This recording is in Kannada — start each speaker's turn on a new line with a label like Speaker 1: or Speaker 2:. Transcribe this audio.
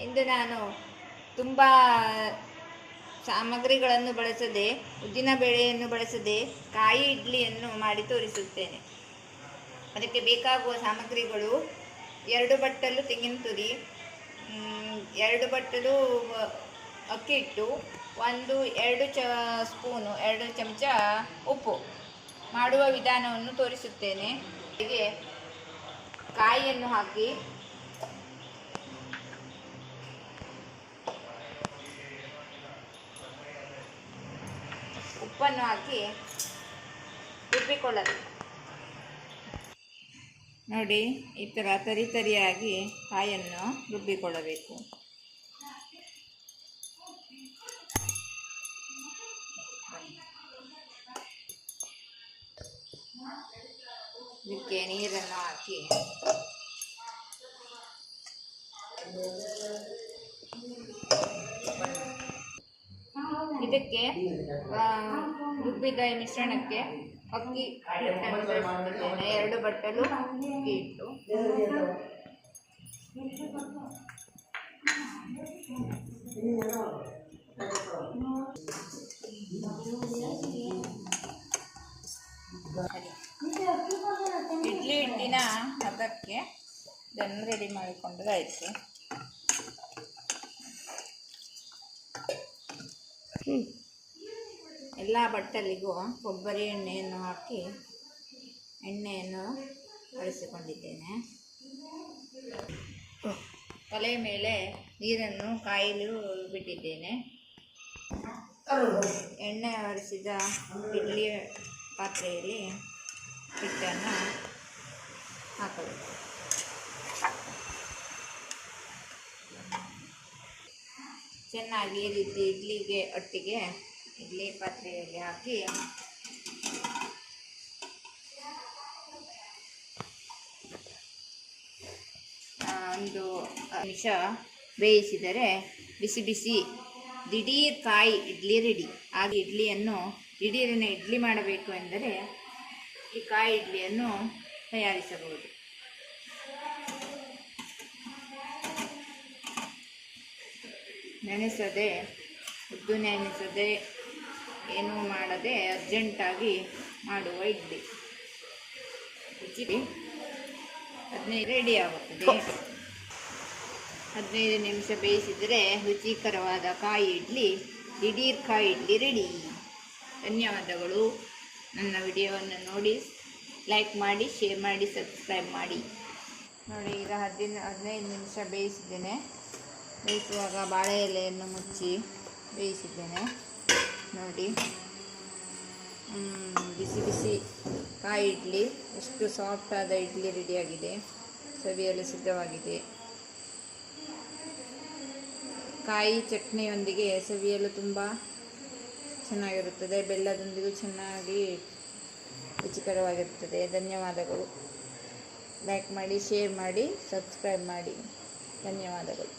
Speaker 1: ಇಂದು ನಾನು ತುಂಬ ಸಾಮಗ್ರಿಗಳನ್ನು ಬಳಸದೆ, ಉದ್ದಿನ ಬೇಳೆಯನ್ನು ಬಳಸದೆ ಕಾಯಿ ಇಡ್ಲಿಯನ್ನು ಮಾಡಿ ತೋರಿಸುತ್ತೇನೆ. ಅದಕ್ಕೆ ಬೇಕಾಗುವ ಸಾಮಗ್ರಿಗಳು: 2 ಬಟ್ಟಲು ತೆಂಗಿನ ತುರಿ, 2 ಬಟ್ಟಲು ಅಕ್ಕಿ ಹಿಟ್ಟು, 2 ಸ್ಪೂನು 2 ಚಮಚ ಉಪ್ಪು. ಮಾಡುವ ವಿಧಾನವನ್ನು ತೋರಿಸುತ್ತೇನೆ. ಹೀಗೆ ಕಾಯಿಯನ್ನು ಹಾಕಿ ಉಪ್ಪನ್ನು ಹಾಕಿ ರುಬ್ಬಿಕೊಳ್ಳಬೇಕು. ನೋಡಿ, ಈ ಥರ ತರಿಯಾಗಿ ಕಾಯನ್ನು ರುಬ್ಬಿಕೊಳ್ಳಬೇಕು. ಇದಕ್ಕೆ ನೀರನ್ನು ಹಾಕಿ ಇದಕ್ಕೆ ರುಬ್ಬಿದ ಮಿಶ್ರಣಕ್ಕೆ ಅಕ್ಕಿ ಹಿಟ್ಟನ್ನು ಬಳಸುತ್ತಿದ್ದೇನೆ. 2 ಬಟ್ಟಲು ಅಕ್ಕಿ ಹಿಟ್ಟು, ಇಡ್ಲಿ ಹಿಟ್ಟಿನ ಹದಕ್ಕೆ ಇದನ್ನು ರೆಡಿ ಮಾಡಿಕೊಂಡ್ರೆ ಆಯಿತು. ಎಲ್ಲ ಬಟ್ಟಲಿಗೂ ಕೊಬ್ಬರಿ ಎಣ್ಣೆಯನ್ನು ಹಾಕಿ ಎಣ್ಣೆಯನ್ನು ಬಳಸಿಕೊಂಡಿದ್ದೇನೆ. ತಲೆ ಮೇಲೆ ನೀರನ್ನು ಕಾಯಲು ಬಿಟ್ಟಿದ್ದೇನೆ. ಎಣ್ಣೆ ಒರೆಸಿದ ಇಡ್ಲಿ ಪಾತ್ರೆಯಲ್ಲಿ ಹಿಟ್ಟನ್ನು ಹಾಕಬೇಕು. ಚೆನ್ನಾಗಿ ಈ ರೀತಿ ಇಡ್ಲಿಗೆ ಒಟ್ಟಿಗೆ ಇಡ್ಲಿ ಪಾತ್ರೆಯಲ್ಲಿ ಹಾಕಿ ಒಂದು ನಿಮಿಷ ಬೇಯಿಸಿದರೆ ಬಿಸಿ ಬಿಸಿ ದಿಢೀರ್ ಕಾಯಿ ಇಡ್ಲಿ ರೆಡಿ. ಹಾಗೆ ಇಡ್ಲಿಯನ್ನು ದಿಢೀರನೆ ಇಡ್ಲಿ ಮಾಡಬೇಕು ಎಂದರೆ ಈ ಕಾಯಿ ಇಡ್ಲಿಯನ್ನು ತಯಾರಿಸಬಹುದು. ನೆನೆಸದೆ, ಉದ್ದು ನೆನೆಸದೆ, ಏನೂ ಮಾಡದೆ ಅರ್ಜೆಂಟಾಗಿ ಮಾಡುವ ಇಡ್ಲಿ. ರುಚಿ 15 ರೆಡಿ ಆಗುತ್ತದೆ. 15 ನಿಮಿಷ ಬೇಯಿಸಿದರೆ ರುಚಿಕರವಾದ ಕಾಯಿ ಇಡ್ಲಿ, ದಿಢೀರ್ ಕಾಯಿ ಇಡ್ಲಿ ರೆಡಿ. ಧನ್ಯವಾದಗಳು. ನನ್ನ ವಿಡಿಯೋವನ್ನು ನೋಡಿ ಲೈಕ್ ಮಾಡಿ, ಶೇರ್ ಮಾಡಿ, ಸಬ್ಸ್ಕ್ರೈಬ್ ಮಾಡಿ. ನೋಡಿ, ಈಗ 15 ನಿಮಿಷ ಬೇಯಿಸಿದ್ದೇನೆ. ಬೇಯಿಸುವಾಗ ಬಾಳೆ ಎಲೆಯನ್ನು ಮುಚ್ಚಿ ಬೇಯಿಸಿದ್ದೇನೆ. ನೋಡಿ, ಬಿಸಿ ಬಿಸಿ ಕಾಯಿ ಇಡ್ಲಿ, ಎಷ್ಟು ಸಾಫ್ಟಾದ ಇಡ್ಲಿ ರೆಡಿಯಾಗಿದೆ. ಸವಿಯಲು ಸಿದ್ಧವಾಗಿದೆ. ಕಾಯಿ ಚಟ್ನಿಯೊಂದಿಗೆ ಸವಿಯಲು ತುಂಬ ಚೆನ್ನಾಗಿರುತ್ತದೆ. ಬೆಲ್ಲದೊಂದಿಗೂ ಚೆನ್ನಾಗಿ ರುಚಿಕರವಾಗಿರುತ್ತದೆ. ಧನ್ಯವಾದಗಳು. ಲೈಕ್ ಮಾಡಿ, ಶೇರ್ ಮಾಡಿ, ಸಬ್ಸ್ಕ್ರೈಬ್ ಮಾಡಿ. ಧನ್ಯವಾದಗಳು.